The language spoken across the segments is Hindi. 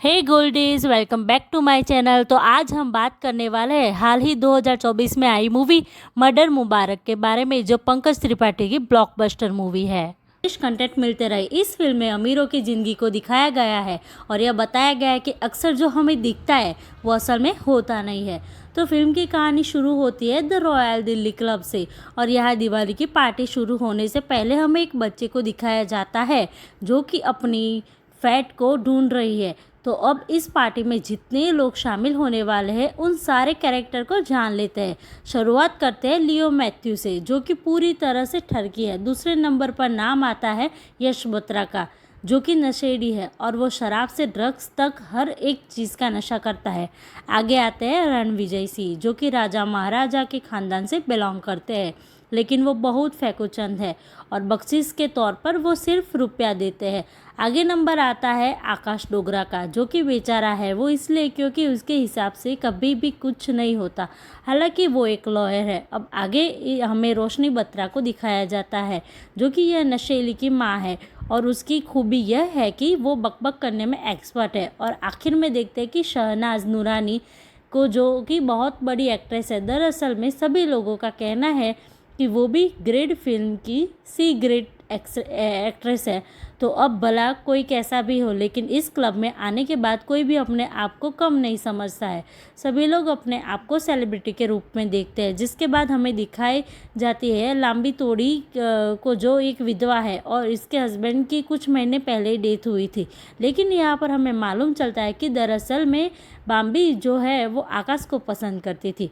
Hey goldies, welcome back to my channel. तो आज हम बात करने वाले हैं हाल ही 2024 में आई मूवी मर्डर मुबारक के बारे में, जो पंकज त्रिपाठी की ब्लॉकबस्टर मूवी है। कंटेंट मिलते रहे। इस फिल्म में अमीरों की ज़िंदगी को दिखाया गया है और यह बताया गया है कि अक्सर जो हमें दिखता है वो असल में होता नहीं है। तो फिल्म की कहानी शुरू होती है द रॉयल दिल्ली क्लब से और यहाँ दिवाली की पार्टी शुरू होने से पहले हमें एक बच्चे को दिखाया जाता है जो कि अपनी फैट को ढूंढ रही है। तो अब इस पार्टी में जितने लोग शामिल होने वाले हैं उन सारे कैरेक्टर को जान लेते हैं। शुरुआत करते हैं लियो मैथ्यू से, जो कि पूरी तरह से ठरकी है। दूसरे नंबर पर नाम आता है यश बत्रा का, जो कि नशेड़ी है और वो शराब से ड्रग्स तक हर एक चीज़ का नशा करता है। आगे आते हैं रणविजय सिंह, जो कि राजा महाराजा के ख़ानदान से बिलोंग करते हैं, लेकिन वो बहुत फैकोचंद है और बख्शिश के तौर पर वो सिर्फ रुपया देते हैं। आगे नंबर आता है आकाश डोगरा का, जो कि बेचारा है वो इसलिए क्योंकि उसके हिसाब से कभी भी कुछ नहीं होता, हालांकि वो एक लॉयर है। अब आगे हमें रोशनी बत्रा को दिखाया जाता है, जो कि यह नशेली की माँ है और उसकी खूबी यह है कि वो बकबक करने में एक्सपर्ट है। और आखिर में देखते हैं कि शहनाज नूरानी को, जो कि बहुत बड़ी एक्ट्रेस है। दरअसल में सभी लोगों का कहना है कि वो भी ग्रेड फिल्म की सी ग्रेड एक्ट्रेस है। तो अब भला कोई कैसा भी हो, लेकिन इस क्लब में आने के बाद कोई भी अपने आप को कम नहीं समझता है। सभी लोग अपने आप को सेलिब्रिटी के रूप में देखते हैं। जिसके बाद हमें दिखाई जाती है लांबी तोड़ी को, जो एक विधवा है और इसके हस्बैंड की कुछ महीने पहले ही डेथ हुई थी। लेकिन यहाँ पर हमें मालूम चलता है कि दरअसल में बाम्बी जो है वो आकाश को पसंद करती थी।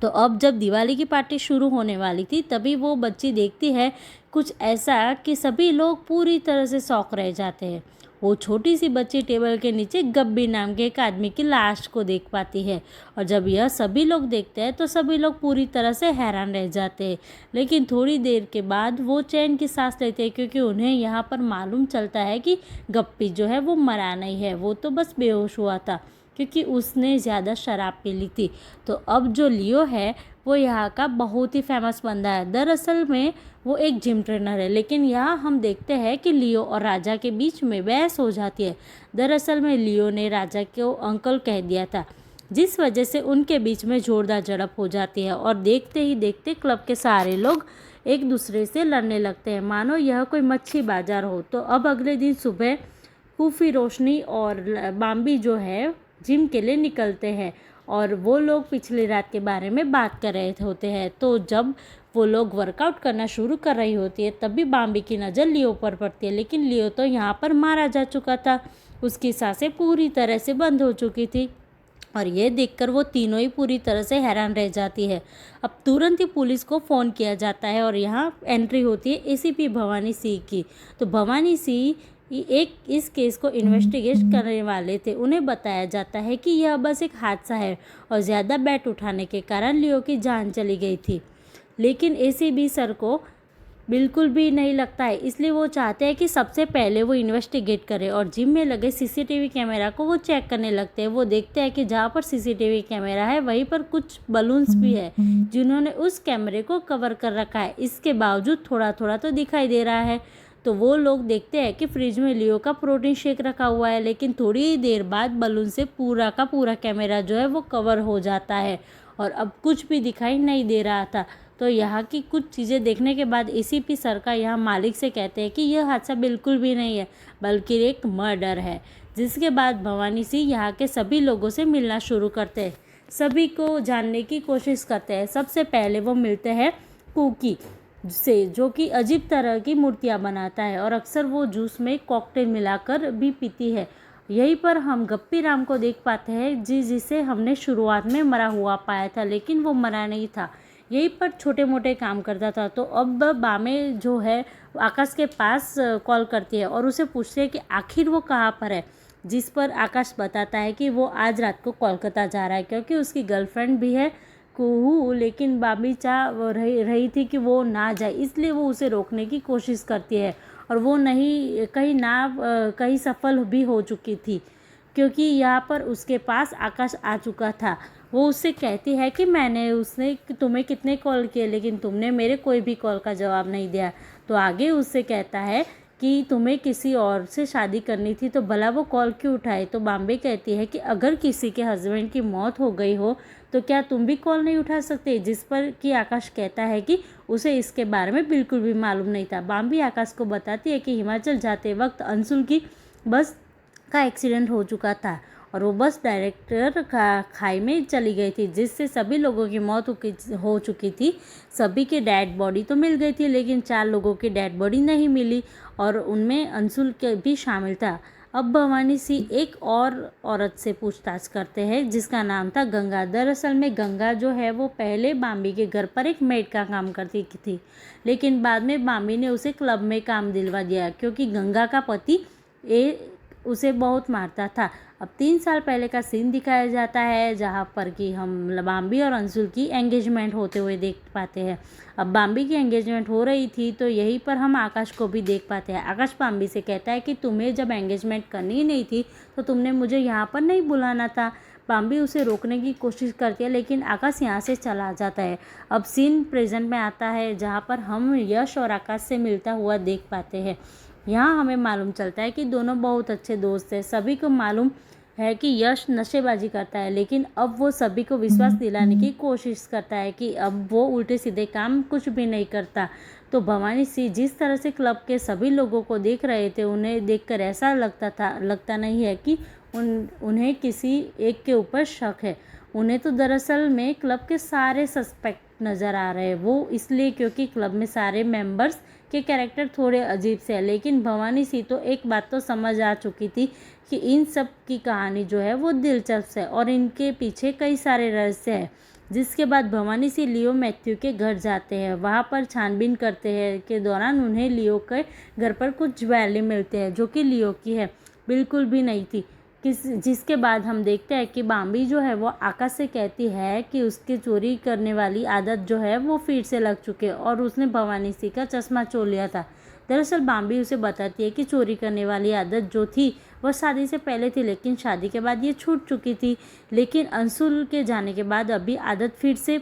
तो अब जब दिवाली की पार्टी शुरू होने वाली थी तभी वो बच्ची देखती है कुछ ऐसा कि सभी लोग पूरी तरह से शॉक रह जाते हैं। वो छोटी सी बच्ची टेबल के नीचे गब्बी नाम के एक आदमी की लाश को देख पाती है और जब यह सभी लोग देखते हैं तो सभी लोग पूरी तरह से हैरान रह जाते हैं। लेकिन थोड़ी देर के बाद वो चैन की सांस लेते हैं, क्योंकि उन्हें यहाँ पर मालूम चलता है कि गप्पी जो है वो मरा नहीं है, वो तो बस बेहोश हुआ था क्योंकि उसने ज़्यादा शराब पी ली थी। तो अब जो लियो है वो यहाँ का बहुत ही फेमस बंदा है। दरअसल में वो एक जिम ट्रेनर है, लेकिन यहाँ हम देखते हैं कि लियो और राजा के बीच में बहस हो जाती है। दरअसल में लियो ने राजा को अंकल कह दिया था, जिस वजह से उनके बीच में जोरदार झड़प हो जाती है और देखते ही देखते क्लब के सारे लोग एक दूसरे से लड़ने लगते हैं, मानो यह कोई मच्छी बाजार हो। तो अब अगले दिन सुबह खूफी रोशनी और बाम्बी जो है जिम के लिए निकलते हैं और वो लोग पिछली रात के बारे में बात कर रहे होते हैं। तो जब वो लोग वर्कआउट करना शुरू कर रही होती है तभी बाम्बी की नज़र लियो पर पड़ती है, लेकिन लियो तो यहाँ पर मारा जा चुका था। उसकी सांसें पूरी तरह से बंद हो चुकी थी और ये देखकर वो तीनों ही पूरी तरह से हैरान रह जाती है। अब तुरंत ही पुलिस को फ़ोन किया जाता है और यहाँ एंट्री होती है एसीपी भवानी सिंह की। तो भवानी सिंह एक इस केस को इन्वेस्टिगेट करने वाले थे। उन्हें बताया जाता है कि यह बस एक हादसा है और ज़्यादा बैट उठाने के कारण लियो की जान चली गई थी। लेकिन एसीपी सर को बिल्कुल भी नहीं लगता है, इसलिए वो चाहते हैं कि सबसे पहले वो इन्वेस्टिगेट करें और जिम में लगे सीसीटीवी कैमरा को वो चेक करने लगते हैं। वो देखते हैं कि जहाँ पर सीसीटीवी कैमरा है वहीं पर कुछ बलून्स भी है जिन्होंने उस कैमरे को कवर कर रखा है। इसके बावजूद थोड़ा थोड़ा तो दिखाई दे रहा है। तो वो लोग देखते हैं कि फ्रिज में लियो का प्रोटीन शेक रखा हुआ है, लेकिन थोड़ी देर बाद बलून से पूरा का पूरा कैमरा जो है वो कवर हो जाता है और अब कुछ भी दिखाई नहीं दे रहा था। तो यहाँ की कुछ चीज़ें देखने के बाद एसीपी सर का यहाँ मालिक से कहते हैं कि यह हादसा बिल्कुल भी नहीं है बल्कि एक मर्डर है। जिसके बाद भवानी सिंह यहाँ के सभी लोगों से मिलना शुरू करते हैं, सभी को जानने की कोशिश करते हैं। सबसे पहले वो मिलते हैं कुकी से, जो कि अजीब तरह की मूर्तियाँ बनाता है और अक्सर वो जूस में कॉकटेल मिलाकर भी पीती है। यहीं पर हम गप्पी राम को देख पाते हैं जिसे हमने शुरुआत में मरा हुआ पाया था, लेकिन वो मरा नहीं था, यहीं पर छोटे मोटे काम करता था। तो अब बामे जो है आकाश के पास कॉल करती है और उसे पूछती है कि आखिर वो कहाँ पर है, जिस पर आकाश बताता है कि वो आज रात को कोलकाता जा रहा है क्योंकि उसकी गर्लफ्रेंड भी है कुहू। लेकिन बामी चाह रही थी कि वो ना जाए, इसलिए वो उसे रोकने की कोशिश करती है और वो नहीं कहीं सफल भी हो चुकी थी, क्योंकि यहाँ पर उसके पास आकाश आ चुका था। वो उससे कहती है कि उसने तुम्हें कितने कॉल किए लेकिन तुमने मेरे कोई भी कॉल का जवाब नहीं दिया। तो आगे उससे कहता है कि तुम्हें किसी और से शादी करनी थी तो भला वो कॉल क्यों उठाए। तो बॉम्बे कहती है कि अगर किसी के हस्बैंड की मौत हो गई हो तो क्या तुम भी कॉल नहीं उठा सकते, जिस पर कि आकाश कहता है कि उसे इसके बारे में बिल्कुल भी मालूम नहीं था। बॉम्बे आकाश को बताती है कि हिमाचल जाते वक्त अंशुल की बस का एक्सीडेंट हो चुका था और वो बस डायरेक्टर खाई में चली गई थी, जिससे सभी लोगों की मौत हो चुकी थी। सभी की डेड बॉडी तो मिल गई थी लेकिन 4 लोगों की डेड बॉडी नहीं मिली और उनमें अंशुल के भी शामिल था। अब भवानी सिंह एक और औरत से पूछताछ करते हैं जिसका नाम था गंगा। दरअसल में गंगा जो है वो पहले बॉम्बे के घर पर एक मेड का काम करती थी, लेकिन बाद में बॉम्बे ने उसे क्लब में काम दिलवा दिया क्योंकि गंगा का पति उसे बहुत मारता था। अब 3 साल पहले का सीन दिखाया जाता है जहाँ पर कि हम बॉम्बे और अंशुल की एंगेजमेंट होते हुए देख पाते हैं। अब बॉम्बे की एंगेजमेंट हो रही थी तो यहीं पर हम आकाश को भी देख पाते हैं। आकाश बॉम्बे से कहता है कि तुम्हें जब एंगेजमेंट करनी ही नहीं थी तो तुमने मुझे यहाँ पर नहीं बुलाना था। बॉम्बे उसे रोकने की कोशिश करती है लेकिन आकाश यहाँ से चला जाता है। अब सीन प्रेजेंट में आता है जहाँ पर हम यश और आकाश से मिलता हुआ देख पाते हैं। यहाँ हमें मालूम चलता है कि दोनों बहुत अच्छे दोस्त हैं। सभी को मालूम है कि यश नशेबाजी करता है लेकिन अब वो सभी को विश्वास दिलाने की कोशिश करता है कि अब वो उल्टे सीधे काम कुछ भी नहीं करता। तो भवानी सिंह जिस तरह से क्लब के सभी लोगों को देख रहे थे उन्हें देखकर ऐसा लगता नहीं है कि उन्हें किसी एक के ऊपर शक है। उन्हें तो दरअसल में क्लब के सारे सस्पेक्ट नज़र आ रहे हैं। वो इसलिए क्योंकि क्लब में सारे मेंबर्स के कैरेक्टर थोड़े अजीब से है, लेकिन भवानी सिंह तो एक बात तो समझ आ चुकी थी कि इन सब की कहानी जो है वो दिलचस्प है और इनके पीछे कई सारे रहस्य हैं। जिसके बाद भवानी सिंह लियो मैथ्यू के घर जाते हैं। वहाँ पर छानबीन करते हैं के दौरान उन्हें लियो के घर पर कुछ ज्वेलरी मिलते हैं जो कि लियो की है, बिल्कुल भी नहीं थी। जिसके बाद हम देखते हैं कि बॉम्बे जो है वो आकाश से कहती है कि उसके चोरी करने वाली आदत जो है वो फिर से लग चुकी है और उसने भवानी सिंह का चश्मा चोर लिया था। दरअसल बॉम्बे उसे बताती है कि चोरी करने वाली आदत जो थी वह शादी से पहले थी लेकिन शादी के बाद ये छूट चुकी थी, लेकिन अंशुल के जाने के बाद अभी आदत फिर से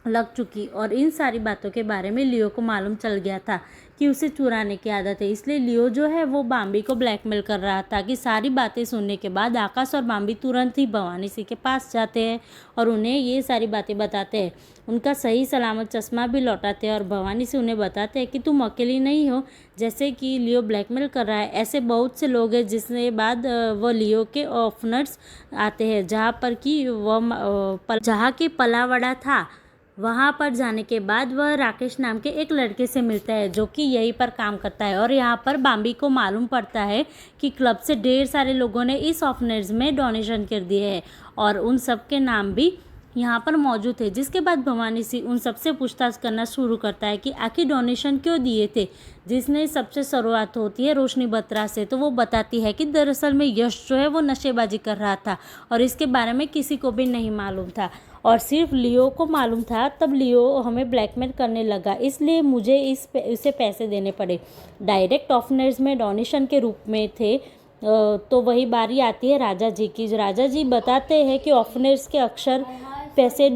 लग चुकी और इन सारी बातों के बारे में लियो को मालूम चल गया था कि उसे चुराने की आदत है। इसलिए लियो जो है वो बॉम्बे को ब्लैकमेल कर रहा था कि सारी बातें सुनने के बाद आकाश और बॉम्बे तुरंत ही भवानी सिंह के पास जाते हैं और उन्हें ये सारी बातें बताते हैं। उनका सही सलामत चश्मा भी लौटाते हैं और भवानी सिंह उन्हें बताते हैं कि तुम अकेली नहीं हो, जैसे कि लियो ब्लैकमेल कर रहा है ऐसे बहुत से लोग हैं। जिसके बाद वो लियो के ऑफनर्स आते हैं जहाँ पर कि वह जहाँ की पलावड़ा था। वहाँ पर जाने के बाद वह राकेश नाम के एक लड़के से मिलता है जो कि यहीं पर काम करता है और यहाँ पर बॉम्बे को मालूम पड़ता है कि क्लब से ढेर सारे लोगों ने इस ऑर्फनेज में डोनेशन कर दिए हैं और उन सब के नाम भी यहाँ पर मौजूद है। जिसके बाद भवानी सिंह उन सबसे पूछताछ करना शुरू करता है कि आखिर डोनेशन क्यों दिए थे। जिसने सबसे शुरुआत होती है रोशनी बत्रा से, तो वो बताती है कि दरअसल में यश जो है वो नशेबाजी कर रहा था और इसके बारे में किसी को भी नहीं मालूम था और सिर्फ लियो को मालूम था। तब लियो हमें ब्लैकमेल करने लगा, इसलिए मुझे इसे पैसे देने पड़े। डायरेक्ट ऑफनर्स में डोनेशन के रूप में थे। तो वही बारी आती है राजा जी की। राजा जी बताते हैं कि ऑफनर्स के अक्सर पैसे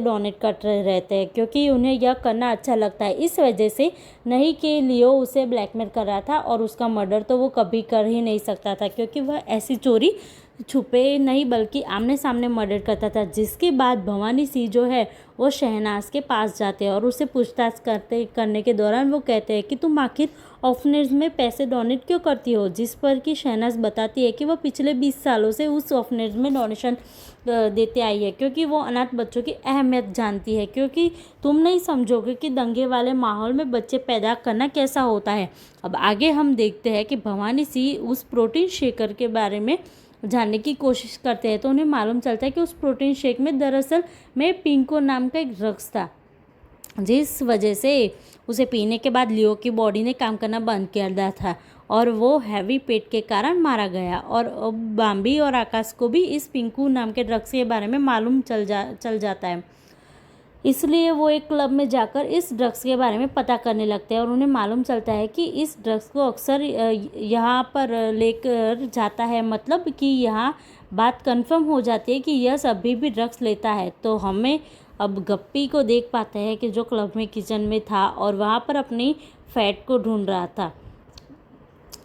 डोनेट करते रहते हैं क्योंकि उन्हें यह करना अच्छा लगता है। इस वजह से नहीं कि लियो उसे ब्लैकमेल कर रहा था और उसका मर्डर तो वो कभी कर ही नहीं सकता था क्योंकि वह ऐसी चोरी छुपे नहीं बल्कि आमने सामने मर्डर करता था। जिसके बाद भवानी सिंह जो है वो शहनाज के पास जाते हैं और उससे पूछताछ करने के दौरान वो कहते हैं कि तुम आखिर ऑर्फनेज में पैसे डोनेट क्यों करती हो। जिस पर कि शहनाज बताती है कि वह पिछले 20 सालों से उस ऑर्फनेज में डोनेशन देते आई है क्योंकि वो अनाथ बच्चों की अहमियत जानती है। क्योंकि तुम नहीं समझोगे कि दंगे वाले माहौल में बच्चे पैदा करना कैसा होता है। अब आगे हम देखते हैं कि भवानी सिंह उस प्रोटीन शेकर के बारे में जानने की कोशिश करते हैं तो उन्हें मालूम चलता है कि उस प्रोटीन शेक में दरअसल में पिंको नाम का एक ड्रग्स था, जिस वजह से उसे पीने के बाद लियो की बॉडी ने काम करना बंद कर दिया था और वो हैवी पेट के कारण मारा गया। और बॉम्बे और आकाश को भी इस पिंकू नाम के ड्रग्स के बारे में मालूम चल जाता है, इसलिए वो एक क्लब में जाकर इस ड्रग्स के बारे में पता करने लगते हैं और उन्हें मालूम चलता है कि इस ड्रग्स को अक्सर यहाँ पर लेकर जाता है। मतलब कि यहाँ बात कंफर्म हो जाती है कि यश अभी भी ड्रग्स लेता है। तो हमें अब गप्पी को देख पाता है कि जो क्लब में किचन में था और वहाँ पर अपनी फैट को ढूंढ रहा था।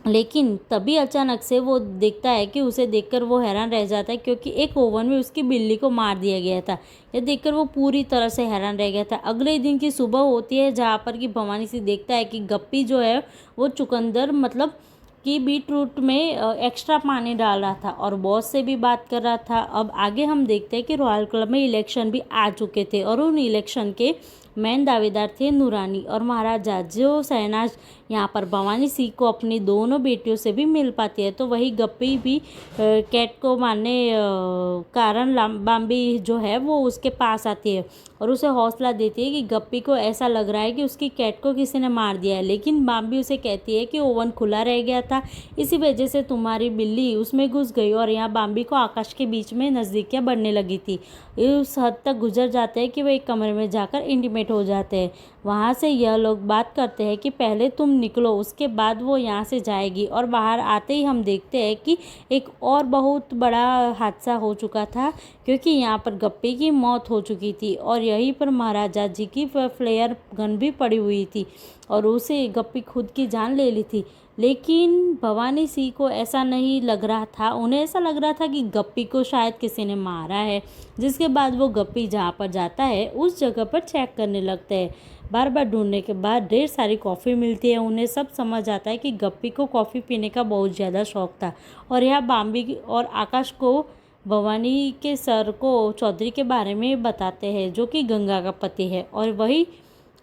लेकिन तभी अचानक से वो देखता है कि उसे देखकर वो हैरान रह जाता है, क्योंकि एक ओवन में उसकी बिल्ली को मार दिया गया था। यह देखकर वो पूरी तरह से हैरान रह गया था। अगले दिन की सुबह होती है जहाँ पर कि भवानी सिंह देखता है कि गप्पी जो है वो चुकंदर मतलब कि बीट रूट में एक्स्ट्रा पानी डाल रहा था और बॉस से भी बात कर रहा था। अब आगे हम देखते हैं कि रॉयल क्लब में इलेक्शन भी आ चुके थे और उन इलेक्शन के मेन दावेदार थे नूरानी और महाराजा। जो शहनाज यहाँ पर भवानी सिंह को अपनी दोनों बेटियों से भी मिल पाती है, तो वही गप्पी भी कैट को मारने कारण बाम्बी जो है वो उसके पास आती है और उसे हौसला देती है कि गप्पी को ऐसा लग रहा है कि उसकी कैट को किसी ने मार दिया है, लेकिन बाम्बी उसे कहती है कि ओवन खुला रह गया था, इसी वजह से तुम्हारी बिल्ली उसमें घुस गई। और यहाँ बाम्बी को आकाश के बीच में नज़दीकियाँ बढ़ने लगी थी। उस हद तक गुजर जाते हैं कि वो एक कमरे में जाकर इंटीमेट हो जाते हैं। वहाँ से यह लोग बात करते हैं कि पहले तुम निकलो, उसके बाद वो यहाँ से जाएगी। और बाहर आते ही हम देखते हैं कि एक और बहुत बड़ा हादसा हो चुका था, क्योंकि यहाँ पर गप्पी की मौत हो चुकी थी और यहीं पर महाराजा जी की फ्लेयर गन भी पड़ी हुई थी और उसे गप्पी खुद की जान ले ली थी। लेकिन भवानी सिंह को ऐसा नहीं लग रहा था, उन्हें ऐसा लग रहा था कि गप्पी को शायद किसी ने मारा है। जिसके बाद वो गप्पी जहाँ पर जाता है उस जगह पर चेक करने लगते हैं। बार बार ढूंढने के बाद ढेर सारी कॉफ़ी मिलती है। उन्हें सब समझ आता है कि गप्पी को कॉफ़ी पीने का बहुत ज़्यादा शौक था। और यह बाम्बी और आकाश को भवानी के सर को चौधरी के बारे में बताते हैं, जो कि गंगा का पति है और वही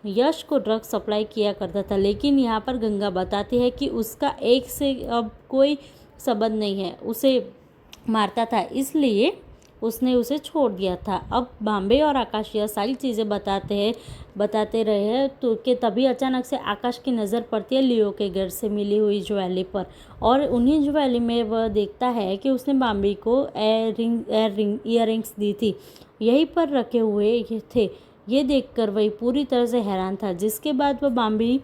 यश को ड्रग सप्लाई किया करता था। लेकिन यहाँ पर गंगा बताती है कि उसका एक से अब कोई संबंध नहीं है, उसे मारता था इसलिए उसने उसे छोड़ दिया था। अब बॉम्बे और आकाश यह सारी चीज़ें बताते रहे हैं तो कि तभी अचानक से आकाश की नज़र पड़ती है लियो के घर से मिली हुई ज्वेलरी पर और उन्हीं ज्वेलरी में वह देखता है कि उसने बॉम्बे को ईयररिंग्स दी थी, यहीं पर रखे हुए ये थे। ये देखकर वही पूरी तरह से हैरान था, जिसके बाद वह बॉम्बे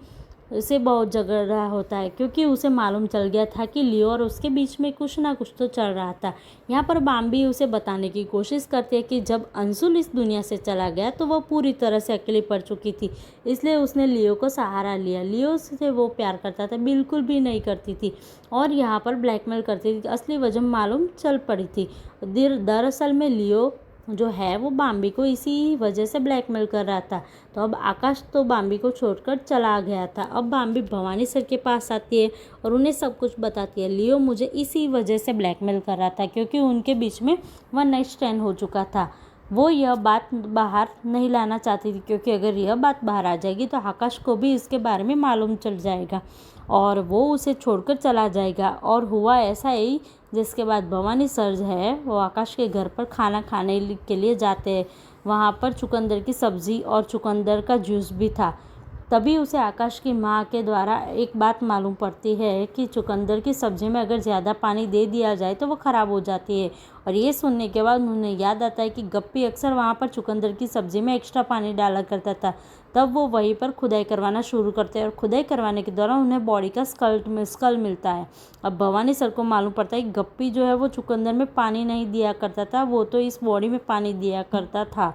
से बहुत झगड़ रहा होता है, क्योंकि उसे मालूम चल गया था कि लियो और उसके बीच में कुछ ना कुछ तो चल रहा था। यहाँ पर बॉम्बे उसे बताने की कोशिश करती है कि जब अंशुल इस दुनिया से चला गया तो वह पूरी तरह से अकेली पड़ चुकी थी, इसलिए उसने लियो को सहारा लिया। लियो से वो प्यार करता था, बिल्कुल भी नहीं करती थी और यहाँ पर ब्लैकमेल करती थी। असली वजह मालूम चल पड़ी थी। दरअसल में लियो जो है वो बॉम्बे को इसी वजह से ब्लैकमेल कर रहा था। तो अब आकाश तो बॉम्बे को छोड़कर चला गया था। अब बॉम्बे भवानी सर के पास आती है और उन्हें सब कुछ बताती है। लियो मुझे इसी वजह से ब्लैकमेल कर रहा था, क्योंकि उनके बीच में वन नाइट स्टैंड हो चुका था। वो यह बात बाहर नहीं लाना चाहती थी, क्योंकि अगर यह बात बाहर आ जाएगी तो आकाश को भी इसके बारे में मालूम चल जाएगा और वो उसे छोड़कर चला जाएगा। और हुआ ऐसा ही, जिसके बाद भवानी सर है वो आकाश के घर पर खाना खाने के लिए जाते हैं। वहाँ पर चुकंदर की सब्ज़ी और चुकंदर का जूस भी था। तभी उसे आकाश की माँ के द्वारा एक बात मालूम पड़ती है कि चुकंदर की सब्ज़ी में अगर ज़्यादा पानी दे दिया जाए तो वो ख़राब हो जाती है। और ये सुनने के बाद उन्हें याद आता है कि गप्पी अक्सर वहाँ पर चुकंदर की सब्ज़ी में एक्स्ट्रा पानी डाला करता था। तब वो वहीं पर खुदाई करवाना शुरू करते हैं और खुदाई करवाने के दौरान उन्हें बॉडी का स्कल मिलता है। अब भवानी सर को मालूम पड़ता है कि गप्पी जो है वो चुकंदर में पानी नहीं दिया करता था, वो तो इस बॉडी में पानी दिया करता था।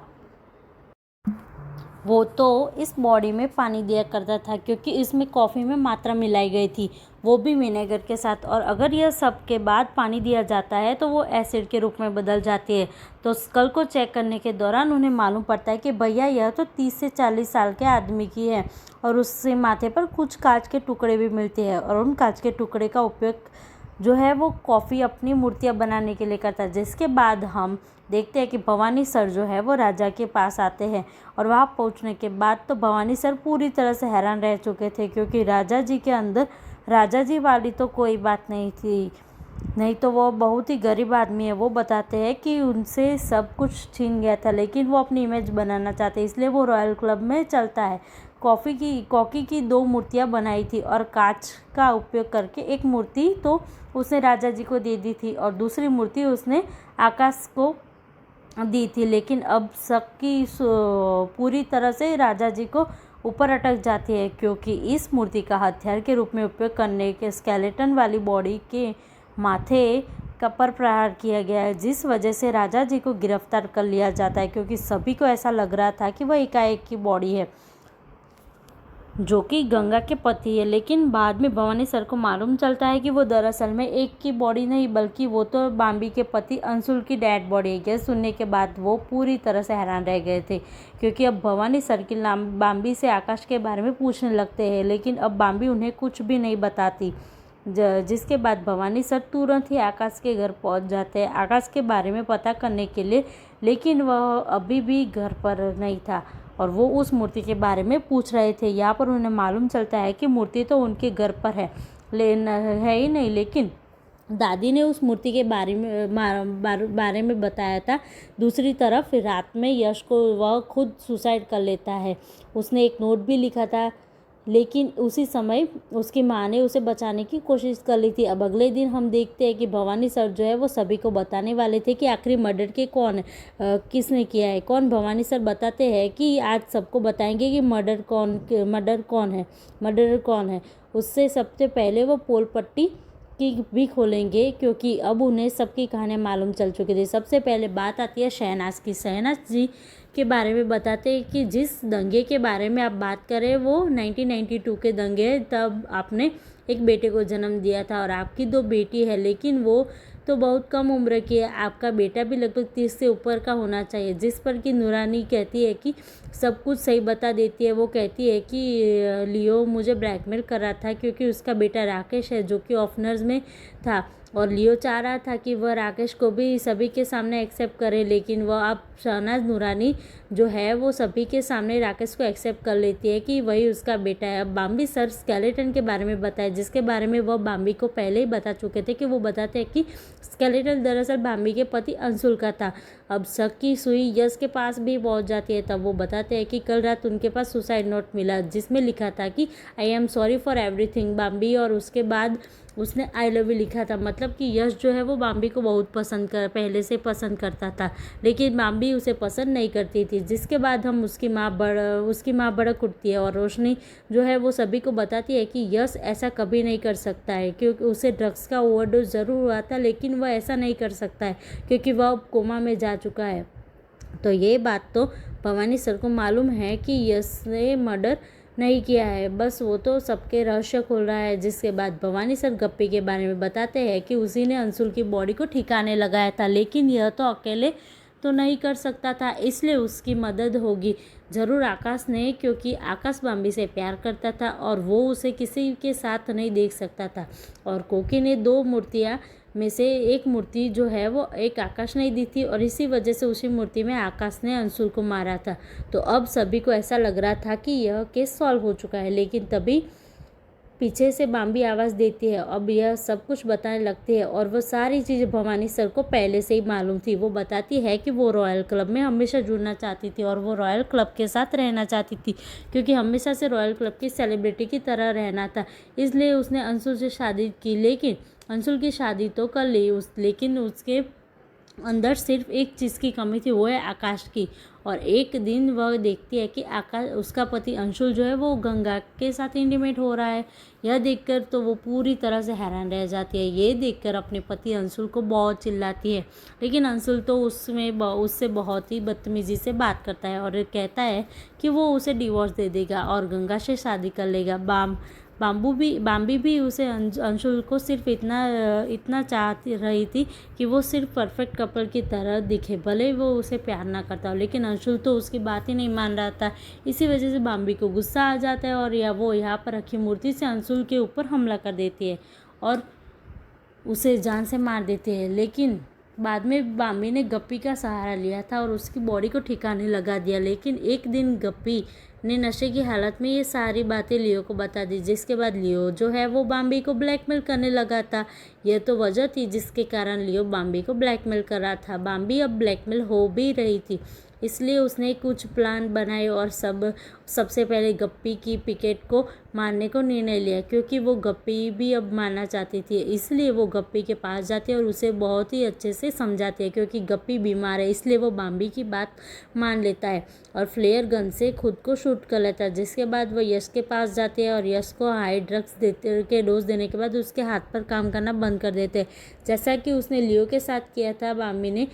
वो तो इस बॉडी में पानी दिया करता था क्योंकि इसमें कॉफ़ी में मात्रा मिलाई गई थी, वो भी विनेगर के साथ। और अगर यह सब के बाद पानी दिया जाता है तो वो एसिड के रूप में बदल जाती है। तो स्कल को चेक करने के दौरान उन्हें मालूम पड़ता है कि भैया यह तो 30 से 40 साल के आदमी की है और उससे माथे पर कुछ कांच के टुकड़े भी मिलते हैं और उन कांच के टुकड़े का उपयोग जो है वो कॉफ़ी अपनी मूर्तियाँ बनाने के लिए करता है। जिसके बाद हम देखते हैं कि भवानी सर जो है वो राजा के पास आते हैं और वहाँ पहुँचने के बाद तो भवानी सर पूरी तरह से हैरान रह चुके थे, क्योंकि राजा जी के अंदर राजा जी वाली तो कोई बात नहीं थी, नहीं तो वो बहुत ही गरीब आदमी है। वो बताते हैं कि उनसे सब कुछ छीन गया था, लेकिन वो अपनी इमेज बनाना चाहते हैं, इसलिए वो रॉयल क्लब में चलता है। कॉकी की 2 मूर्तियाँ बनाई थी और कांच का उपयोग करके एक मूर्ति तो उसने राजा जी को दे दी थी और दूसरी मूर्ति उसने आकाश को दी थी। लेकिन अब सबकी पूरी तरह से राजा जी को ऊपर अटक जाती है, क्योंकि इस मूर्ति का हथियार के रूप में उपयोग करने के स्केलेटन वाली बॉडी के माथे पर प्रहार किया गया है, जिस वजह से राजा जी को गिरफ्तार कर लिया जाता है, क्योंकि सभी को ऐसा लग रहा था कि वह एकाएक की बॉडी है जो कि गंगा के पति है। लेकिन बाद में भवानी सर को मालूम चलता है कि वो दरअसल में एक की बॉडी नहीं, बल्कि वो तो बाम्बी के पति अंशुल की डेड बॉडी है। यह सुनने के बाद वो पूरी तरह से हैरान रह गए थे, क्योंकि अब भवानी सर की बाम्बी से आकाश के बारे में पूछने लगते हैं, लेकिन अब बाम्बी उन्हें कुछ भी नहीं बताती। जिसके बाद भवानी सर तुरंत ही आकाश के घर पहुंच जाते हैं आकाश के बारे में पता करने के लिए, लेकिन वह अभी भी घर पर नहीं था और वो उस मूर्ति के बारे में पूछ रहे थे। यहाँ पर उन्हें मालूम चलता है कि मूर्ति तो उनके घर पर है ही नहीं, लेकिन दादी ने उस मूर्ति के बारे में बताया था। दूसरी तरफ रात में यश को वह खुद सुसाइड कर लेता है। उसने एक नोट भी लिखा था, लेकिन उसी समय उसकी माँ ने उसे बचाने की कोशिश कर ली थी। अब अगले दिन हम देखते हैं कि भवानी सर जो है वो सभी को बताने वाले थे कि आखिरी मर्डर के कौन है, किसने किया है, कौन। भवानी सर बताते हैं कि आज सबको बताएंगे कि मर्डर कौन है। उससे सबसे पहले वो पोल पट्टी की भी खोलेंगे, क्योंकि अब उन्हें सबकी कहानियाँ मालूम चल चुकी थी। सबसे पहले बात आती है शहनाज की। शहनाज जी के बारे में बताते हैं कि जिस दंगे के बारे में आप बात करें वो 1992 के दंगे, तब आपने एक बेटे को जन्म दिया था और आपकी 2 बेटी है, लेकिन वो तो बहुत कम उम्र की है। आपका बेटा भी लगभग 30 से ऊपर का होना चाहिए। जिस पर कि नूरानी कहती है कि सब कुछ सही बता देती है। वो कहती है कि लियो मुझे ब्लैकमेल कर रहा था, क्योंकि उसका बेटा राकेश है जो कि ऑफनर्स में था, और लियो चाह रहा था कि वह राकेश को भी सभी के सामने एक्सेप्ट करे, लेकिन वह अब शहनाज नूरानी जो है वो सभी के सामने राकेश को एक्सेप्ट कर लेती है कि वही उसका बेटा है। अब बाम्बी सर स्केलेटन के बारे में बताए, जिसके बारे में वह बाम्बी को पहले ही बता चुके थे, कि वो बताते हैं कि स्केलेटन दरअसल बाम्बी के पति अंशुल का था। अब शक की सुई यश के पास भी पहुंच जाती है। तब वो बताते हैं कि कल रात उनके पास सुसाइड नोट मिला, जिसमें लिखा था कि I am sorry for everything Bambi, और उसके बाद उसने आई लव यू लिखा था। मतलब कि यश जो है वो बाम्बी को बहुत पहले से पसंद करता था, लेकिन बाम्बी उसे पसंद नहीं करती थी। जिसके बाद हम उसकी माँ भड़क उठती है, और रोशनी जो है वो सभी को बताती है कि यश ऐसा कभी नहीं कर सकता है, क्योंकि उसे ड्रग्स का ओवरडोज ज़रूर हुआ था, लेकिन वह ऐसा नहीं कर सकता है क्योंकि वह अब कोमा में जा चुका है। तो ये बात तो भवानी सर को मालूम है कि यश ने मर्डर नहीं किया है, बस वो तो सबके रहस्य खोल रहा है। जिसके बाद भवानी सर गप्पी के बारे में बताते हैं कि उसी ने अंशुल की बॉडी को ठिकाने लगाया था, लेकिन यह तो अकेले तो नहीं कर सकता था, इसलिए उसकी मदद होगी ज़रूर आकाश ने, क्योंकि आकाश बाम्बी से प्यार करता था और वो उसे किसी के साथ नहीं देख सकता था। और कोकी ने 2 मूर्तियाँ में से एक मूर्ति जो है वो एक आकाश ने दी थी, और इसी वजह से उसी मूर्ति में आकाश ने अंशुल को मारा था। तो अब सभी को ऐसा लग रहा था कि यह केस सॉल्व हो चुका है, लेकिन तभी पीछे से बाम्बी आवाज़ देती है। अब यह सब कुछ बताने लगती है, और वो सारी चीज़ें भवानी सर को पहले से ही मालूम थी। वो बताती है कि वो रॉयल क्लब में हमेशा जुड़ना चाहती थी, और वो रॉयल क्लब के साथ रहना चाहती थी, क्योंकि हमेशा से रॉयल क्लब की सेलिब्रिटी की तरह रहना था। इसलिए उसने अंशुल से शादी की, लेकिन अंशुल की शादी तो कर ली लेकिन उसके अंदर सिर्फ एक चीज़ की कमी थी, वो है आकाश की। और एक दिन वह देखती है कि आकाश, उसका पति अंशुल जो है वो गंगा के साथ इंटीमेट हो रहा है। यह देखकर तो वो पूरी तरह से हैरान रह जाती है। ये देखकर अपने पति अंशुल को बहुत चिल्लाती है, लेकिन अंशुल तो उससे बहुत ही बदतमीजी से बात करता है और कहता है कि वो उसे डिवोर्स दे देगा और गंगा से शादी कर लेगा। बाम्बी भी उसे अंशुल को सिर्फ इतना चाहती रही थी कि वो सिर्फ परफेक्ट कपल की तरह दिखे, भले वो उसे प्यार ना करता हो, लेकिन अंशुल तो उसकी बात ही नहीं मान रहा था। इसी वजह से बाम्बी को गुस्सा आ जाता है और वो यहाँ पर रखी मूर्ति से अंशुल के ऊपर हमला कर देती है और उसे जान से मार देती है। लेकिन बाद में बाम्बी ने गप्पी का सहारा लिया था और उसकी बॉडी को ठिकाने लगा दिया। लेकिन एक दिन गप्पी ने नशे की हालत में ये सारी बातें लियो को बता दी, जिसके बाद लियो जो है वो बाम्बी को ब्लैकमेल करने लगा था। यह तो वजह थी जिसके कारण लियो बाम्बी को ब्लैकमेल कर रहा था। बाम्बी अब ब्लैकमेल हो भी रही थी, इसलिए उसने कुछ प्लान बनाए और सबसे पहले गप्पी की पिकेट को मारने को निर्णय लिया, क्योंकि वो गप्पी भी अब मारना चाहती थी। इसलिए वो गप्पी के पास जाती है और उसे बहुत ही अच्छे से समझाती है, क्योंकि गप्पी बीमार है, इसलिए वो बाम्बी की बात मान लेता है और फ्लेयर गन से खुद को शूट कर लेता है। जिसके बाद वो यश के पास जाती है और यश को हाई ड्रग्स के डोज देने के बाद उसके हाथ पर काम करना बंद कर देते हैं, जैसा कि उसने लियो के साथ किया था। बाम्बी ने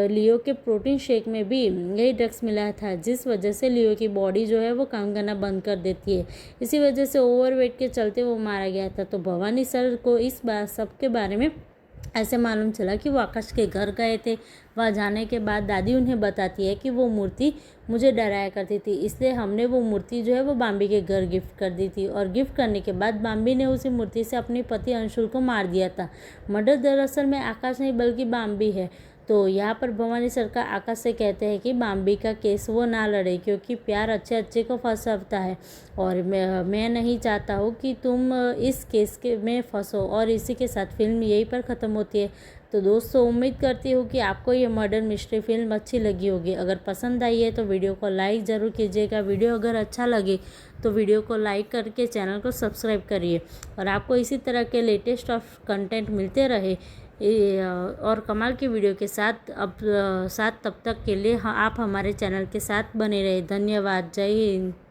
लियो के प्रोटीन शेक में भी यही ड्रग्स मिलाया था, जिस वजह से लियो की बॉडी जो है वो काम करना बंद कर देती है। इसी वजह से ओवरवेट के चलते वो मारा गया था। तो भवानी सर को इस बात सब के बारे में ऐसे मालूम चला कि वो आकाश के घर गए थे। वहाँ जाने के बाद दादी उन्हें बताती है कि वो मूर्ति मुझे डराया करती थी, इसलिए हमने वो मूर्ति जो है वो बाम्बी के घर गिफ्ट कर दी थी। और गिफ्ट करने के बाद बाम्बी ने उसी मूर्ति से अपने पति अंशुल को मार दिया था। मर्डर दरअसल में आकाश नहीं बल्कि बाम्बी है। तो यहाँ पर भवानी सरकार आकाश से कहते हैं कि बाम्बी का केस वो ना लड़े, क्योंकि प्यार अच्छे अच्छे को फंसाता है और मैं नहीं चाहता हूँ कि तुम इस केस के में फंसो। और इसी के साथ फिल्म यहीं पर ख़त्म होती है। तो दोस्तों, उम्मीद करती हूँ कि आपको ये मर्डर मिस्ट्री फिल्म अच्छी लगी होगी। अगर पसंद आई है तो वीडियो को लाइक ज़रूर कीजिएगा। वीडियो अगर अच्छा लगे तो वीडियो को लाइक करके चैनल को सब्सक्राइब करिए। और आपको इसी तरह के लेटेस्ट ऑफ कंटेंट मिलते रहे और कमाल की वीडियो के साथ तब तक के लिए आप हमारे चैनल के साथ बने रहे। धन्यवाद। जय हिंद।